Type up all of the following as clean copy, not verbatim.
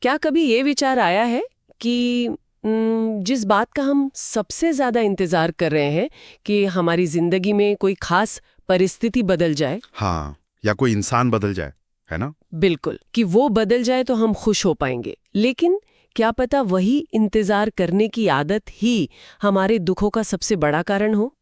क्या कभी ये विचार आया है कि जिस बात का हम सबसे ज्यादा इंतजार कर रहे हैं कि हमारी जिंदगी में कोई खास परिस्थिति बदल जाए। हाँ, या कोई इंसान बदल जाए, है ना? बिल्कुल, कि वो बदल जाए तो हम खुश हो पाएंगे। लेकिन क्या पता वही इंतजार करने की आदत ही हमारे दुखों का सबसे बड़ा कारण हो।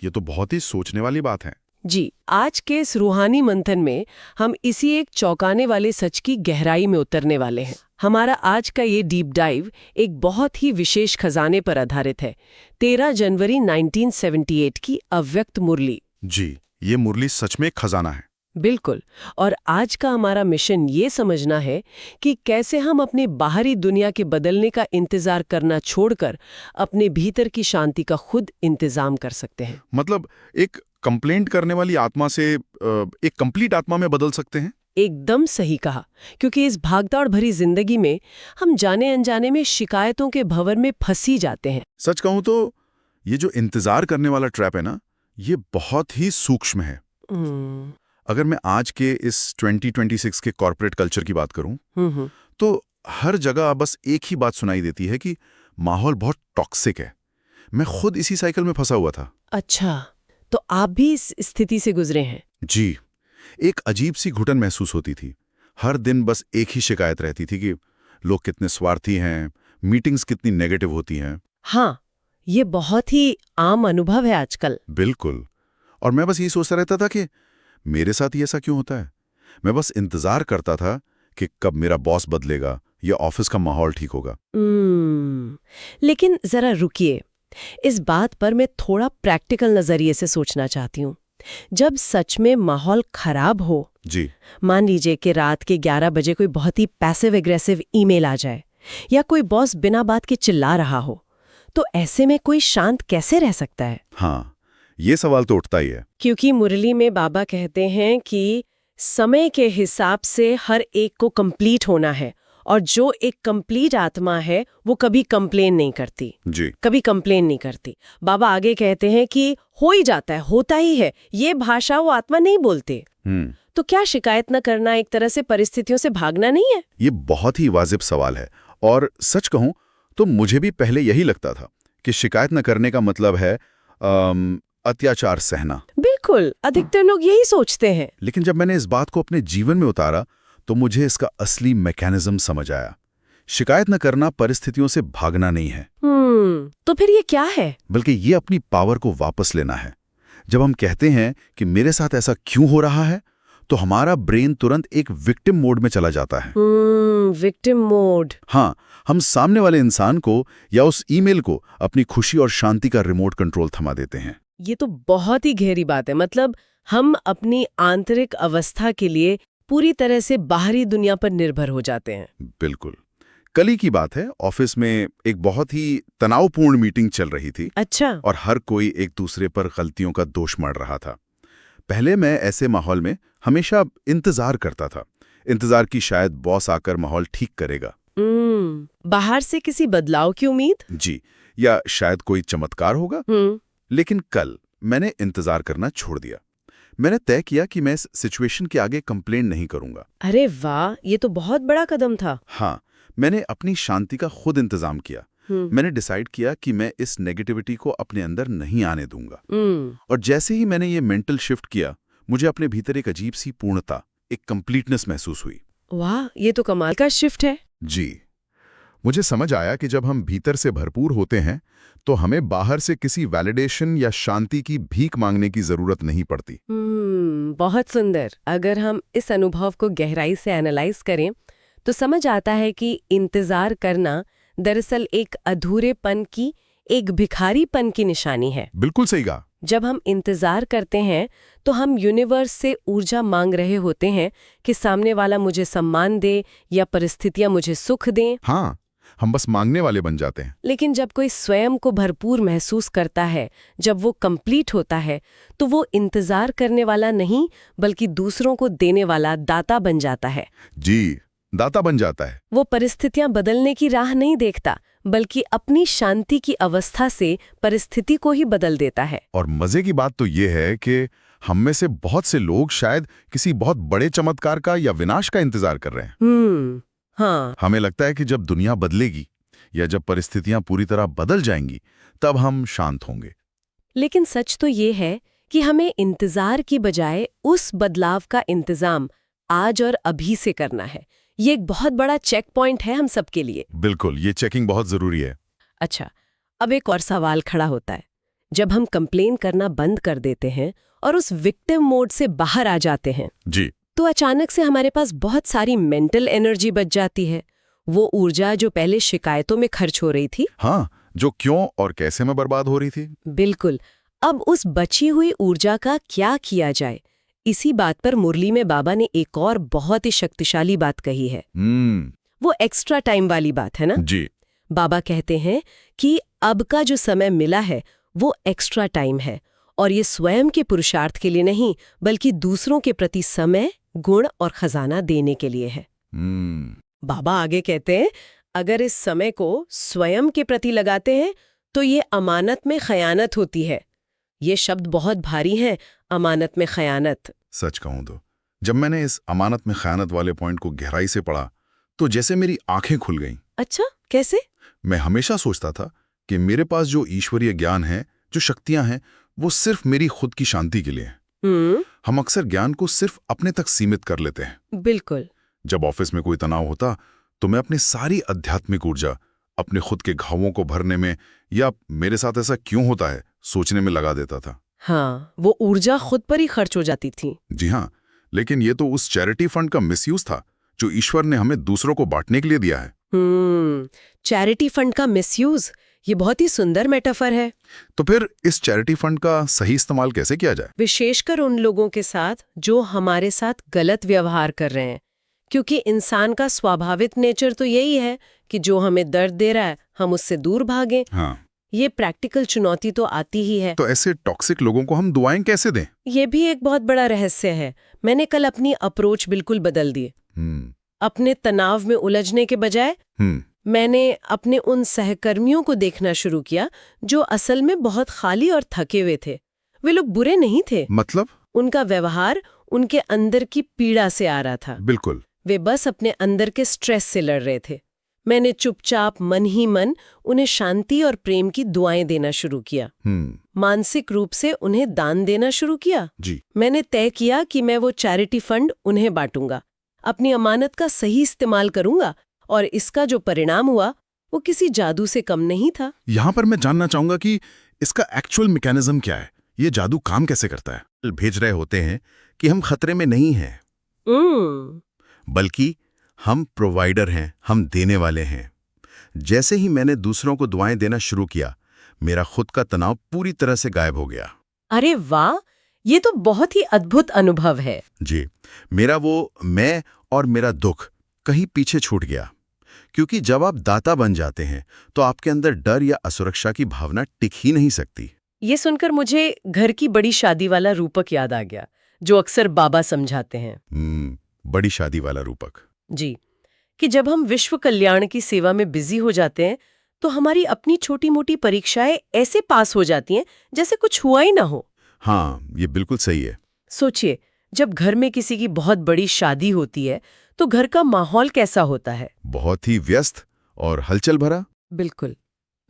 ये तो बहुत ही सोचने वाली बात है। जी, आज के इस रूहानी मंथन में हम इसी एक चौंकाने वाले सच की गहराई में उतरने वाले हैं। हमारा आज का ये डीप डाइव एक बहुत ही विशेष खजाने पर आधारित है। 13 जनवरी 1978 की अव्यक्त मुरली। जी, ये मुरली सच में एक खजाना है। बिल्कुल। और आज का हमारा मिशन ये समझना है कि कैसे हम अपनी बाहरी दुनिया के बदलने का इंतजार करना छोड़कर अपने भीतर की शांति का खुद इंतजाम कर सकते हैं। मतलब एक कंप्लेंट करने वाली आत्मा से एक कंप्लीट आत्मा में बदल सकते हैं। एकदम सही कहा, क्योंकि इस भागदौड़ भरी जिंदगी में हम जाने अनजाने में शिकायतों के भंवर में फंसी जाते हैं। सच कहूं तो ये जो इंतजार करने वाला ट्रैप है ना, ये बहुत ही सूक्ष्म है। अगर मैं आज के इस 2026 के कॉर्पोरेट कल्चर की बात करूं, तो हर जगह बस एक ही बात सुनाई देती है कि माहौल बहुत टॉक्सिक है। मैं खुद इसी साइकिल में फंसा हुआ था। अच्छा, तो आप भी इस स्थिति से गुजरे हैं? जी, एक अजीब सी घुटन महसूस होती थी। हर दिन बस एक ही शिकायत रहती थी कि लोग कितने स्वार्थी हैं, मीटिंग्स कितनी नेगेटिव होती हैं। हाँ, ये बहुत ही आम अनुभव है आजकल। बिल्कुल। और मैं बस यही सोचता रहता था कि मेरे साथ ही ऐसा क्यों होता है। मैं बस इंतजार करता था कि कब मेरा बॉस बदलेगा या ऑफिस का माहौल ठीक होगा। लेकिन जरा रुकिए, इस बात पर मैं थोड़ा प्रैक्टिकल नजरिए से सोचना चाहती हूँ। जब सच में माहौल खराब हो, जी, मान लीजिए कि रात के 11 बजे कोई बहुत ही पैसिव एग्रेसिव ईमेल आ जाए या कोई बॉस बिना बात के चिल्ला रहा हो, तो ऐसे में कोई शांत कैसे रह सकता है? हाँ, ये सवाल तो उठता ही है। क्योंकि मुरली में बाबा कहते हैं कि समय के हिसाब से हर एक को कंप्लीट होना है, और जो एक कंप्लीट आत्मा है वो कभी कंप्लेन नहीं करती। जी, कभी कंप्लेन नहीं करती। बाबा आगे कहते हैं कि हो ही जाता है, होता ही है, ये भाषा वो आत्मा नहीं बोलते। तो क्या शिकायत न करना एक तरह से परिस्थितियों से भागना नहीं है? ये बहुत ही वाजिब सवाल है। और सच कहूं तो मुझे भी पहले यही लगता था कि शिकायत न करने का मतलब है अत्याचार सहना। बिल्कुल, अधिकतर लोग यही सोचते हैं। लेकिन जब मैंने इस बात को अपने जीवन में उतारा तो मुझे इसका असली मैकेनिज्म समझ आया। शिकायत न करना परिस्थितियों से भागना नहीं है। तो फिर ये क्या है? बल्कि ये अपनी पावर को वापस लेना है। जब हम कहते हैं कि मेरे साथ ऐसा क्यों हो रहा है, तो हमारा ब्रेन तुरंत एक विक्टिम मोड में चला जाता है। Victim mode. हाँ, हम सामने वाले इंसान को या उस ईमेल को अपनी खुशी और शांति का रिमोट कंट्रोल थमा देते हैं। ये तो बहुत ही गहरी बात है। मतलब हम अपनी आंतरिक अवस्था के लिए पूरी तरह से बाहरी दुनिया पर निर्भर हो जाते हैं। बिल्कुल। कल ही की बात है, ऑफिस में एक बहुत ही तनावपूर्ण मीटिंग चल रही थी। अच्छा। और हर कोई एक दूसरे पर गलतियों का दोष मढ़ रहा था। पहले मैं ऐसे माहौल में हमेशा इंतजार करता था, इंतजार की शायद बॉस आकर माहौल ठीक करेगा। बाहर से किसी बदलाव की उम्मीद? जी, या शायद कोई चमत्कार होगा। लेकिन कल मैंने इंतजार करना छोड़ दिया। मैंने तय किया कि मैं इस सिचुएशन के आगे कंप्लेंट नहीं करूंगा। अरे वाह, ये तो बहुत बड़ा कदम था। हाँ, मैंने अपनी शांति का खुद इंतजाम किया। मैंने डिसाइड किया कि मैं इस नेगेटिविटी को अपने अंदर नहीं आने दूंगा। और जैसे ही मैंने ये मेंटल शिफ्ट किया, मुझे अपने भीतर एक अजीब सी पूर्णता, एक कंप्लीटनेस महसूस हुई। वाह, ये तो कमाल का शिफ्ट है। जी, मुझे समझ आया कि जब हम भीतर से भरपूर होते हैं तो हमें बाहर से किसी वैलिडेशन या शांति की भीख मांगने की जरूरत नहीं पड़ती। बहुत सुंदर। अगर हम इस अनुभव को गहराई से एनालाइज करें तो समझ आता है कि इंतजार करना दरअसल एक अधूरेपन की, एक भिखारीपन की निशानी है। बिल्कुल सही कहा। जब हम इंतजार करते हैं तो हम यूनिवर्स से ऊर्जा मांग रहे होते हैं कि सामने वाला मुझे सम्मान दे या परिस्थितियां मुझे सुख दें। हाँ, हम बस मांगने वाले बन जाते हैं। लेकिन जब कोई स्वयं को भरपूर महसूस करता है, जब वो कंप्लीट होता है, तो वो इंतजार करने वाला नहीं बल्कि दूसरों को देने वाला दाता बन जाता है। जी, दाता बन जाता है। वो परिस्थितियां बदलने की राह नहीं देखता बल्कि अपनी शांति की अवस्था से परिस्थिति को ही बदल देता है। और मजे की बात तो ये है कि हम में से बहुत से लोग शायद किसी बहुत बड़े चमत्कार का या विनाश का इंतजार कर रहे हैं। हाँ। हमें लगता है कि जब दुनिया बदलेगी या जब परिस्थितियां पूरी तरह बदल जाएंगी तब हम शांत होंगे। लेकिन सच तो ये है कि हमें इंतजार की बजाय उस बदलाव का इंतजाम आज और अभी से करना है। ये एक बहुत बड़ा चेक पॉइंट है हम सबके लिए। बिल्कुल, ये चेकिंग बहुत जरूरी है। अच्छा, अब एक और सवाल खड़ा होता है। जब हम कंप्लेन करना बंद कर देते हैं और उस विक्टिम मोड से बाहर आ जाते हैं जी। तो अचानक से हमारे पास बहुत सारी मेंटल एनर्जी बच जाती है। वो ऊर्जा जो पहले शिकायतों में खर्च हो रही थी, हाँ, जो क्यों और कैसे में बर्बाद हो रही थी। बिल्कुल, अब उस बची हुई ऊर्जा का क्या किया जाए, इसी बात पर मुरली में बाबा ने एक और बहुत ही शक्तिशाली बात कही है। वो एक्स्ट्रा टाइम वाली बात है ना? जी। बाबा कहते हैं कि अब का जो समय मिला है वो एक्स्ट्रा टाइम है, और ये स्वयं के पुरुषार्थ के लिए नहीं बल्कि दूसरों के प्रति समय, गुण और खजाना देने के लिए है। बाबा आगे कहते हैं, अगर इस समय को स्वयं के प्रति लगाते हैं तो ये अमानत में खयानत होती है। ये शब्द बहुत भारी हैं, अमानत में खयानत। सच कहूं तो जब मैंने इस अमानत में खयानत वाले पॉइंट को गहराई से पढ़ा तो जैसे मेरी आंखें खुल गईं। अच्छा, कैसे? मैं हमेशा सोचता था कि मेरे पास जो ईश्वरीय ज्ञान है, जो शक्तियां हैं, वो सिर्फ मेरी खुद की शांति के लिए हैं। हम अक्सर ज्ञान को सिर्फ अपने तक सीमित कर लेते हैं। बिल्कुल। जब ऑफिस में कोई तनाव होता तो मैं अपनी सारी आध्यात्मिक ऊर्जा अपने खुद के घावों को भरने में या मेरे साथ ऐसा क्यों होता है सोचने में लगा देता था। हाँ, वो ऊर्जा खुद पर ही खर्च हो जाती थी। जी हाँ, लेकिन ये तो उस चैरिटी फंड का मिसयूज था जो ईश्वर ने हमें दूसरों को बांटने के लिए दिया है। चैरिटी फंड का मिसयूज, ये बहुत ही सुंदर मेटाफर है। तो फिर इस चैरिटी फंड का सही इस्तेमाल कैसे किया जाए? विशेषकर उन लोगों के साथ जो हमारे साथ गलत व्यवहार कर रहे हैं, क्योंकि इंसान का स्वाभाविक नेचर तो यही है कि जो हमें दर्द दे रहा है हम उससे दूर भागें। हाँ। ये प्रैक्टिकल चुनौती तो आती ही है। तो ऐसे टॉक्सिक लोगों को हम दुआएं कैसे दें? ये भी एक बहुत बड़ा रहस्य है। मैंने कल अपनी अप्रोच बिल्कुल बदल दी। अपने तनाव में उलझने के बजाय मैंने अपने उन सहकर्मियों को देखना शुरू किया जो असल में बहुत खाली और थके हुए थे। वे लोग बुरे नहीं थे। मतलब? उनका व्यवहार उनके अंदर की पीड़ा से आ रहा था। बिल्कुल। वे बस अपने अंदर के स्ट्रेस से लड़ रहे थे। मैंने चुपचाप मन ही मन उन्हें शांति और प्रेम की दुआएं देना शुरू किया। मानसिक रूप से उन्हें दान देना शुरू किया। जी। मैंने तय किया कि मैं वो चैरिटी फंड उन्हें बांटूंगा, अपनी अमानत का सही इस्तेमाल करूंगा, और इसका जो परिणाम हुआ वो किसी जादू से कम नहीं था। यहाँ पर मैं जानना चाहूंगा कि इसका एक्चुअल मैकेनिज्म क्या है? ये जादू काम कैसे करता है? भेज रहे होते हैं कि हम खतरे में नहीं हैं, बल्कि हम प्रोवाइडर हैं, हम देने वाले हैं। जैसे ही मैंने दूसरों को दुआएं देना शुरू किया, मेरा खुद का तनाव पूरी तरह से गायब हो गया। अरे वाह, ये तो बहुत ही अद्भुत अनुभव है। जी, मेरा वो मैं और मेरा दुख कहीं पीछे छूट गया, क्योंकि जब आप दाता बन जाते हैं तो आपके अंदर डर या असुरक्षा की भावना टिक ही नहीं सकती। ये सुनकर मुझे घर की बड़ी शादी वाला रूपक याद आ गया जो अक्सर बाबा समझाते हैं। बड़ी शादी वाला रूपक। जी, कि जब हम विश्व कल्याण की सेवा में बिजी हो जाते हैं तो हमारी अपनी छोटी मोटी परीक्षाएं ऐसे पास हो जाती हैं जैसे कुछ हुआ ही ना हो। हाँ, ये बिल्कुल सही है। सोचिए, जब घर में किसी की बहुत बड़ी शादी होती है तो घर का माहौल कैसा होता है? बहुत ही व्यस्त और हलचल भरा। बिल्कुल।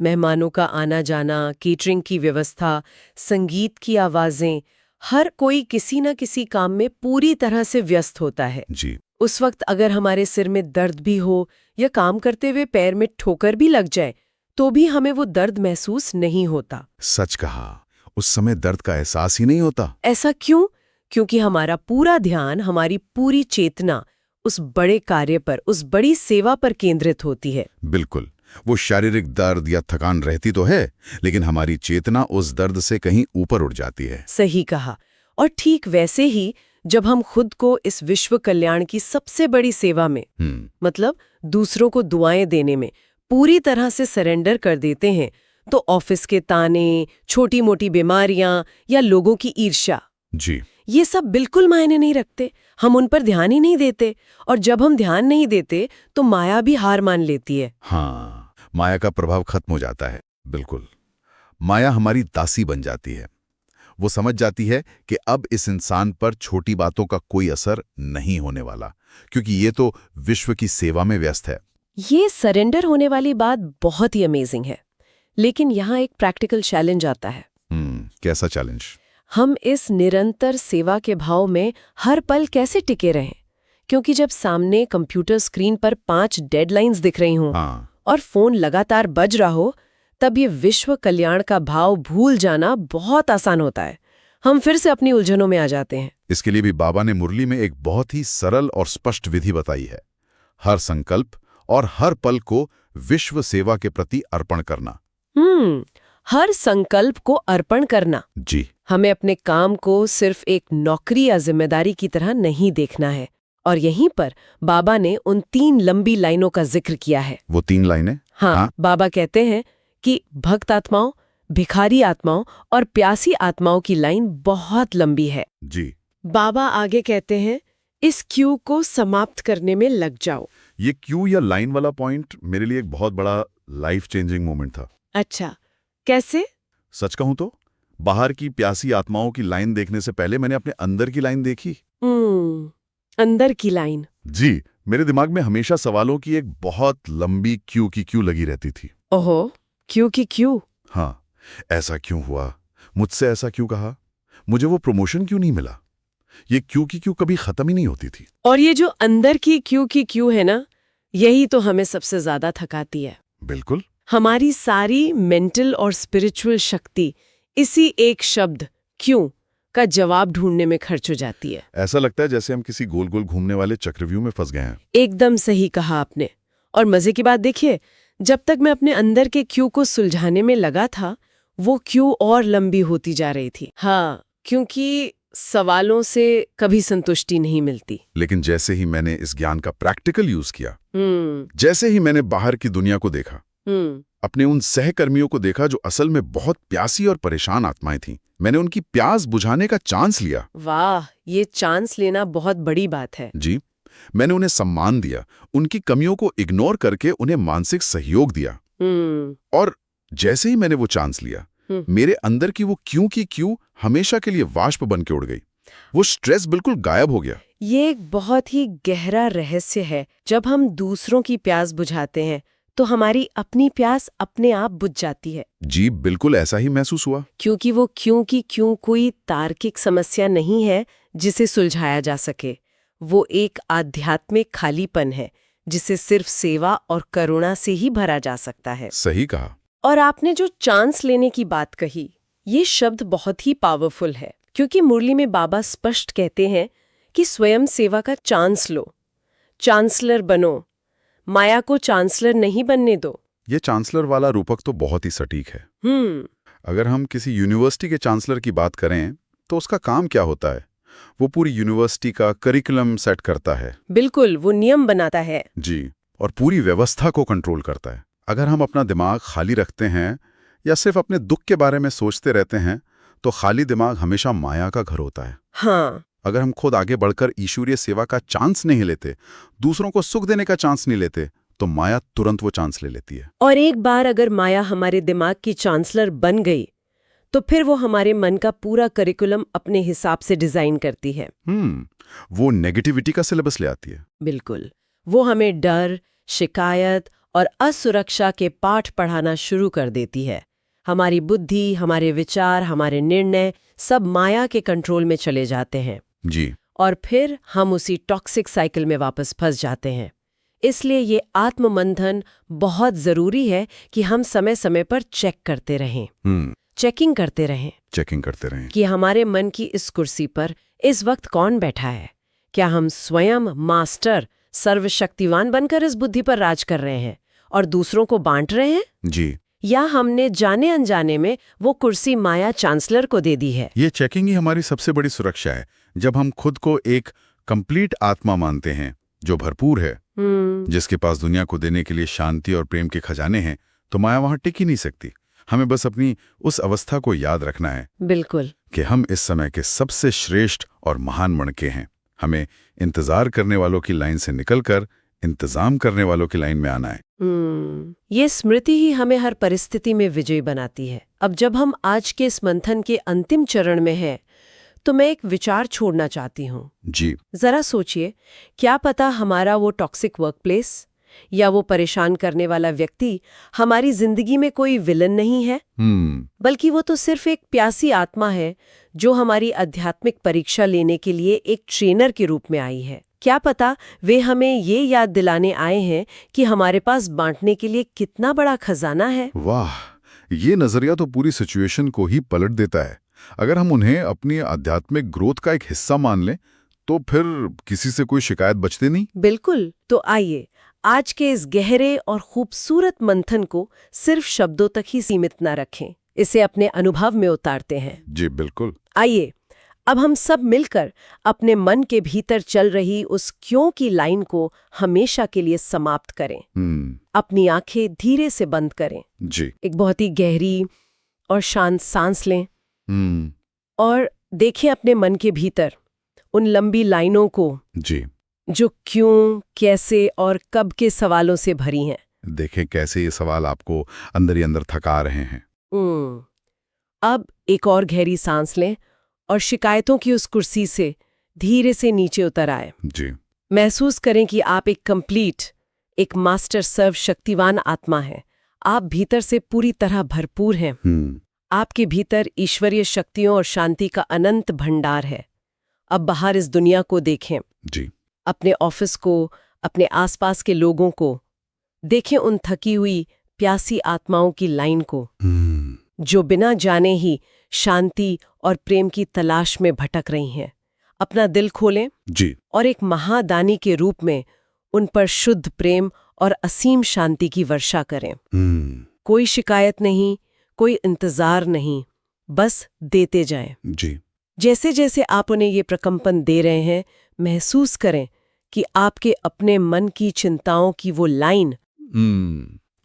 मेहमानों का आना जाना, केटरिंग की व्यवस्था, संगीत की आवाजें, हर कोई किसी न किसी काम में पूरी तरह से व्यस्त होता है। जी। उस वक्त अगर हमारे सिर में दर्द भी हो या काम करते हुए पैर में ठोकर भी लग जाए तो भी हमें वो दर्द महसूस नहीं होता। सच कहा, उस समय दर्द का एहसास ही नहीं होता। ऐसा क्यों? क्योंकि हमारा पूरा ध्यान, हमारी पूरी चेतना उस बड़े कार्य पर, उस बड़ी सेवा पर केंद्रित होती है। बिल्कुल। वो शारीरिक दर्द या थकान रहती तो है, लेकिन हमारी चेतना उस दर्द से कहीं ऊपर उठ जाती है। सही कहा। और ठीक वैसे ही जब हम खुद को इस विश्व कल्याण की सबसे बड़ी सेवा में, मतलब दूसरों को दुआएं देने में पूरी तरह से सरेंडर कर देते हैं तो ऑफिस के ताने, छोटी मोटी बीमारियां या लोगों की ईर्ष्या, जी, ये सब बिल्कुल मायने नहीं रखते। हम उन पर ध्यान ही नहीं देते, और जब हम ध्यान नहीं देते तो माया भी हार मान लेती है। हाँ, माया का प्रभाव खत्म हो जाता है। बिल्कुल, माया हमारी दासी बन जाती है वो समझ जाती है कि अब इस इंसान पर छोटी बातों का कोई असर नहीं होने वाला, क्योंकि ये तो विश्व की सेवा में व्यस्त है। ये सरेंडर होने वाली बात बहुत ही अमेजिंग है, लेकिन यहाँ एक प्रैक्टिकल चैलेंज आता है। कैसा चैलेंज? हम इस निरंतर सेवा के भाव में हर पल कैसे टिके रहें? क्योंकि जब सामने कंप्यूटर स्क्रीन पर 5 डेडलाइंस दिख रही हों और फोन लगातार बज रहा हो, तब ये विश्व कल्याण का भाव भूल जाना बहुत आसान होता है। हम फिर से अपनी उलझनों में आ जाते हैं। इसके लिए भी बाबा ने मुरली में एक बहुत ही सरल और स्पष्ट विधि बताई है। हर संकल्प और हर पल को विश्व सेवा के प्रति अर्पण करना। हर संकल्प को अर्पण करना। जी। हमें अपने काम को सिर्फ एक नौकरी या जिम्मेदारी की तरह नहीं देखना है। और यहीं पर बाबा ने उन 3 लंबी लाइनों का जिक्र किया है। वो 3 लाइनें? हाँ, बाबा कहते हैं कि भक्त आत्माओं, भिखारी आत्माओं और प्यासी आत्माओं की लाइन बहुत लंबी है। जी। बाबा आगे कहते हैं, इस क्यू को समाप्त करने में लग जाओ। ये क्यू या लाइन वाला पॉइंट मेरे लिए एक बहुत बड़ा लाइफ चेंजिंग मोमेंट था। अच्छा, कैसे? सच कहूं तो बाहर की प्यासी आत्माओं की लाइन देखने से पहले मैंने अपने अंदर की लाइन देखी। अंदर की लाइन। जी, मेरे दिमाग में हमेशा सवालों की एक बहुत लंबी क्यू की क्यू लगी रहती थी। ओहो, क्यू की क्यू? हाँ, ऐसा क्यों हुआ? मुझसे ऐसा क्यों कहा? मुझे वो प्रमोशन क्यों नहीं मिला? ये क्यू की क्यू कभी खत्म ही नहीं होती थी। और ये जो अंदर की क्यू है ना, यही तो हमें सबसे ज्यादा थकाती है। बिल्कुल। हमारी सारी मेंटल और स्पिरिचुअल शक्ति इसी एक शब्द क्यों का जवाब ढूंढने में खर्च हो जाती है। ऐसा लगता है जैसे हम किसी गोल गोल घूमने वाले चक्रव्यूह में फंस गए हैं। एकदम सही कहा आपने। और मजे की बात देखिए, जब तक मैं अपने अंदर के क्यू को सुलझाने में लगा था, वो क्यू और लंबी होती जा रही थी। हाँ, क्योंकि सवालों से कभी संतुष्टि नहीं मिलती। लेकिन जैसे ही मैंने इस ज्ञान का प्रैक्टिकल यूज किया, जैसे ही मैंने बाहर की दुनिया को देखा, अपने उन सहकर्मियों को देखा जो असल में बहुत प्यासी और परेशान आत्माएं थीं, मैंने उनकी प्यास बुझाने का चांस लिया। वाह, ये चांस लेना बहुत बड़ी बात है। जी, मैंने उन्हें सम्मान दिया, उनकी कमियों को इग्नोर करके उन्हें मानसिक सहयोग दिया। और जैसे ही मैंने वो चांस लिया, मेरे अंदर की वो क्यों की क्यों हमेशा के लिए वाष्प बन के उड़ गई। वो स्ट्रेस बिल्कुल गायब हो गया। ये एक बहुत ही गहरा रहस्य है। जब हम दूसरों की प्यास बुझाते हैं तो हमारी अपनी प्यास अपने आप बुझ जाती है। जी, बिल्कुल ऐसा ही महसूस हुआ। क्योंकि वो क्यों की क्यों कोई तार्किक समस्या नहीं है जिसे सुलझाया जा सके। वो एक आध्यात्मिक खालीपन है जिसे सिर्फ सेवा और करुणा से ही भरा जा सकता है। सही कहा। और आपने जो चांस लेने की बात कही, ये शब्द बहुत ही पावरफुल है, क्योंकि मुरली में बाबा स्पष्ट कहते हैं कि स्वयं सेवा का चांस लो, चांसलर बनो, माया को चांसलर नहीं बनने दो। ये चांसलर वाला रूपक तो बहुत ही सटीक है। अगर हम किसी यूनिवर्सिटी के चांसलर की बात करें तो उसका काम क्या होता है? वो पूरी यूनिवर्सिटी का करिकुलम सेट करता है। बिल्कुल, वो नियम बनाता है। जी, और पूरी व्यवस्था को कंट्रोल करता है। अगर हम अपना दिमाग खाली रखते हैं या सिर्फ अपने दुख के बारे में सोचते रहते हैं तो खाली दिमाग हमेशा माया का घर होता है। हाँ। अगर हम खुद आगे बढ़कर ईश्वरीय सेवा का चांस नहीं लेते, दूसरों को सुख देने का चांस नहीं लेते, तो माया तुरंत वो चांस ले लेती है। और एक बार अगर माया हमारे दिमाग की चांसलर बन गई तो फिर वो हमारे मन का पूरा करिकुलम अपने हिसाब से डिजाइन करती है। वो नेगेटिविटी का सिलेबस ले आती है। बिल्कुल, वो हमें डर, शिकायत और असुरक्षा के पाठ पढ़ाना शुरू कर देती है। हमारी बुद्धि, हमारे विचार, हमारे निर्णय सब माया के कंट्रोल में चले जाते हैं। जी। और फिर हम उसी टॉक्सिक साइकिल में वापस फंस जाते हैं। इसलिए ये आत्ममंथन बहुत जरूरी है कि हम समय समय पर चेक करते रहें। चेकिंग करते रहें कि हमारे मन की इस कुर्सी पर इस वक्त कौन बैठा है। क्या हम स्वयं मास्टर, सर्वशक्तिवान बनकर इस बुद्धि पर राज कर रहे हैं और दूसरों को बांट रहे हैं? जी। या हमने जाने अनजाने में वो कुर्सी माया चांसलर को दे दी है? ये चेकिंग ही हमारी सबसे बड़ी सुरक्षा है। जब हम खुद को एक कंप्लीट आत्मा मानते हैं जो भरपूर है, जिसके पास दुनिया को देने के लिए शांति और प्रेम के खजाने हैं, तो माया वहां टिक ही नहीं सकती। हमें बस अपनी उस अवस्था को याद रखना है। बिल्कुल, कि हम इस समय के सबसे श्रेष्ठ और महान मणके हैं। हमें इंतजार करने वालों की लाइन से निकलकर इंतजाम करने वालों की लाइन में आना है। ये स्मृति ही हमें हर परिस्थिति में विजयी बनाती है। अब जब हम आज के इस मंथन के अंतिम चरण में हैं, तो मैं एक विचार छोड़ना चाहती हूँ। जी। जरा सोचिए, क्या पता हमारा वो टॉक्सिक वर्कप्लेस या वो परेशान करने वाला व्यक्ति हमारी जिंदगी में कोई विलन नहीं है, बल्कि वो तो सिर्फ एक प्यासी आत्मा है जो हमारी आध्यात्मिक परीक्षा लेने के लिए एक ट्रेनर के रूप में आई है। क्या पता वे हमें ये याद दिलाने आए हैं कि हमारे पास बांटने के लिए कितना बड़ा खजाना है। वाह, ये नजरिया तो पूरी सिचुएशन को ही पलट देता है। अगर हम उन्हें अपनी आध्यात्मिक ग्रोथ का एक हिस्सा मान लें, तो फिर किसी से कोई शिकायत बचती नहीं। बिल्कुल। तो आइए आज के इस गहरे और खूबसूरत मंथन को सिर्फ शब्दों तक ही सीमित न रखें, इसे अपने अनुभव में उतारते हैं। जी बिल्कुल। आइए अब हम सब मिलकर अपने मन के भीतर चल रही उस क्यों की लाइन को हमेशा के लिए समाप्त करें। अपनी आंखें धीरे से बंद करें। जी। एक बहुत ही गहरी और शांत सांस लें और देखें अपने मन के भीतर उन लंबी लाइनों को, जी, जो क्यों, कैसे और कब के सवालों से भरी हैं। देखें कैसे ये सवाल आपको अंदर ही अंदर थका रहे हैं। अब एक और गहरी सांस लें और शिकायतों की उस कुर्सी से धीरे से नीचे उतर आए। जी। महसूस करें कि आप एक कंप्लीट, एक मास्टर सर्व शक्तिवान आत्मा हैं। आप भीतर से पूरी तरह भरपूर हैं। आपके भीतर ईश्वरीय शक्तियों और शांति का अनंत भंडार है। अब बाहर इस दुनिया को देखें। जी। अपने ऑफिस को, अपने आसपास के लोगों को देखें, उन थकी हुई प्यासी आत्माओं की लाइन को, जो बिना जाने ही शांति और प्रेम की तलाश में भटक रही हैं। अपना दिल खोलें, जी, और एक महादानी के रूप में उन पर शुद्ध प्रेम और असीम शांति की वर्षा करें। कोई शिकायत नहीं, कोई इंतजार नहीं, बस देते जाएं। जी। जैसे जैसे आप उन्हें ये प्रकंपन दे रहे हैं, महसूस करें कि आपके अपने मन की चिंताओं की वो लाइन,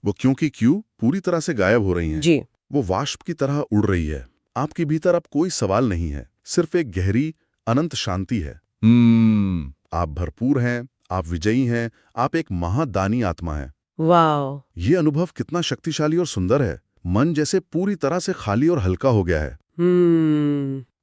वो क्योंकि क्यों पूरी तरह से गायब हो रही हैं। जी, वो वाष्प की तरह उड़ रही है। आपके भीतर अब कोई सवाल नहीं है, सिर्फ एक गहरी अनंत शांति है। आप भरपूर हैं, आप विजयी हैं, आप एक महादानी आत्मा हैं। वाह! ये अनुभव कितना शक्तिशाली और सुंदर है। मन जैसे पूरी तरह से खाली और हल्का हो गया है।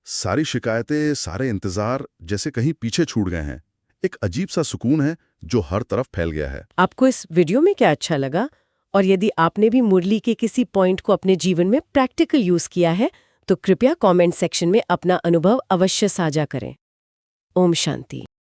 सारी शिकायतें, सारे इंतजार जैसे कहीं पीछे छूट गए हैं। एक अजीब सा सुकून है जो हर तरफ फैल गया है। आपको इस वीडियो में क्या अच्छा लगा? और यदि आपने भी मुरली के किसी पॉइंट को अपने जीवन में प्रैक्टिकल यूज किया है, तो कृपया कमेंट सेक्शन में अपना अनुभव अवश्य साझा करें। ओम शांति।